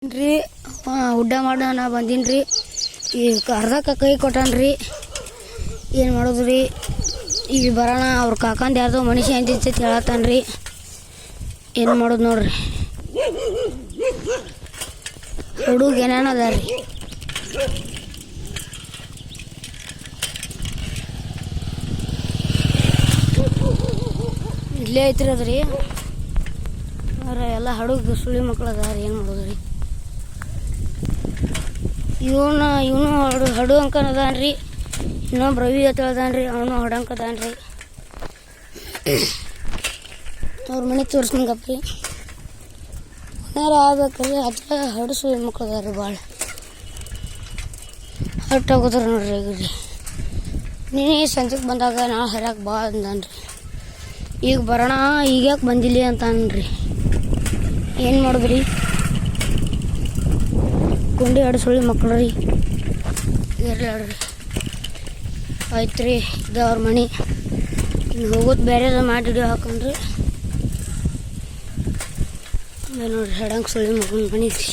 ರೀ ಹುಡ್ಡ ಮಾಡೋಣ ಬಂದೀನಿ ಈಗ ಅರ್ಧಕ್ಕೆ ಕೈ ಕೊಟ್ಟಾನ್ರಿ. ಏನು ಮಾಡೋದು ರೀ, ಈಗ ಬರೋಣ ಅವ್ರ ಕಾಕಂದು ಯಾರ್ದೋ ಮನುಷ್ಯ ಅಂತಿತ್ತು ಹೇಳತ್ತಾನ್ರಿ. ಏನು ಮಾಡೋದು ನೋಡ್ರಿ, ಹುಡುಗ ಏನೇನು ಅದ ರೀ. ಇಲ್ಲೇ ಐತ್ರಿ ಅದ್ರಿ. ಎಲ್ಲ ಹಡುಗ ಸುಳಿ ಮಕ್ಳು ಅದ ರೀ. ಏನು ಮಾಡೋದು ರೀ, ಇವನು ಹಡು ಅಂಕನದಾನ್ರಿ. ಇನ್ನೊಬ್ಬ ರವಿ ಅಂತ ಹೇಳ್ದಾನ್ರಿ, ಅವನು ಹಡಂಕದಾನ್ರಿ. ಅವ್ರ ಮನೆ ತೋರಿಸ್ನಂಗಪ್ಪ ರೀ. ಏನಾರು ಆಗ್ಬೇಕ್ರಿ, ಅದ್ರ ಹಡು ಸುಳಿ ಮಕ್ಳು ಅದ ರೀ. ಭಾಳ ಹೊಟ್ಟಾಗೋದ್ರ ನೋಡ್ರಿ. ಈಗ ರೀ ನೀನೇ ಸಂಜೆಗೆ ಬಂದಾಗ ನಾಳೆ ಹರ್ಯಾಕೆ ಬಾ ಅಂದನ್ರಿ. ಈಗ ಬರೋಣ, ಈಗ ಯಾಕೆ ಬಂದಿಲ್ಲ ಅಂತ ಅನ್ರಿ. ಏನು ಮಾಡಿದ್ರಿ, ಗುಂಡಿ ಎರಡು ಸುಳಿ ಮಕ್ಕಳು ರೀ. ಇರಲಿ ಹೇಳ್ರಿ, ಆಯ್ತು ರೀ. ಇದು ಅವ್ರ ಮನೆ. ಇನ್ನು ಹೋಗೋದು ಬೇರೆದ ಮಾಡಿ ಹಿಡಿಯೋ ಹಾಕೊಂಡ್ರಿ. ನೋಡ್ರಿ, ಹೆಡಂಗೆ ಸುಳಿ ಮಕ್ಕಳ ಮನೆ ರೀ.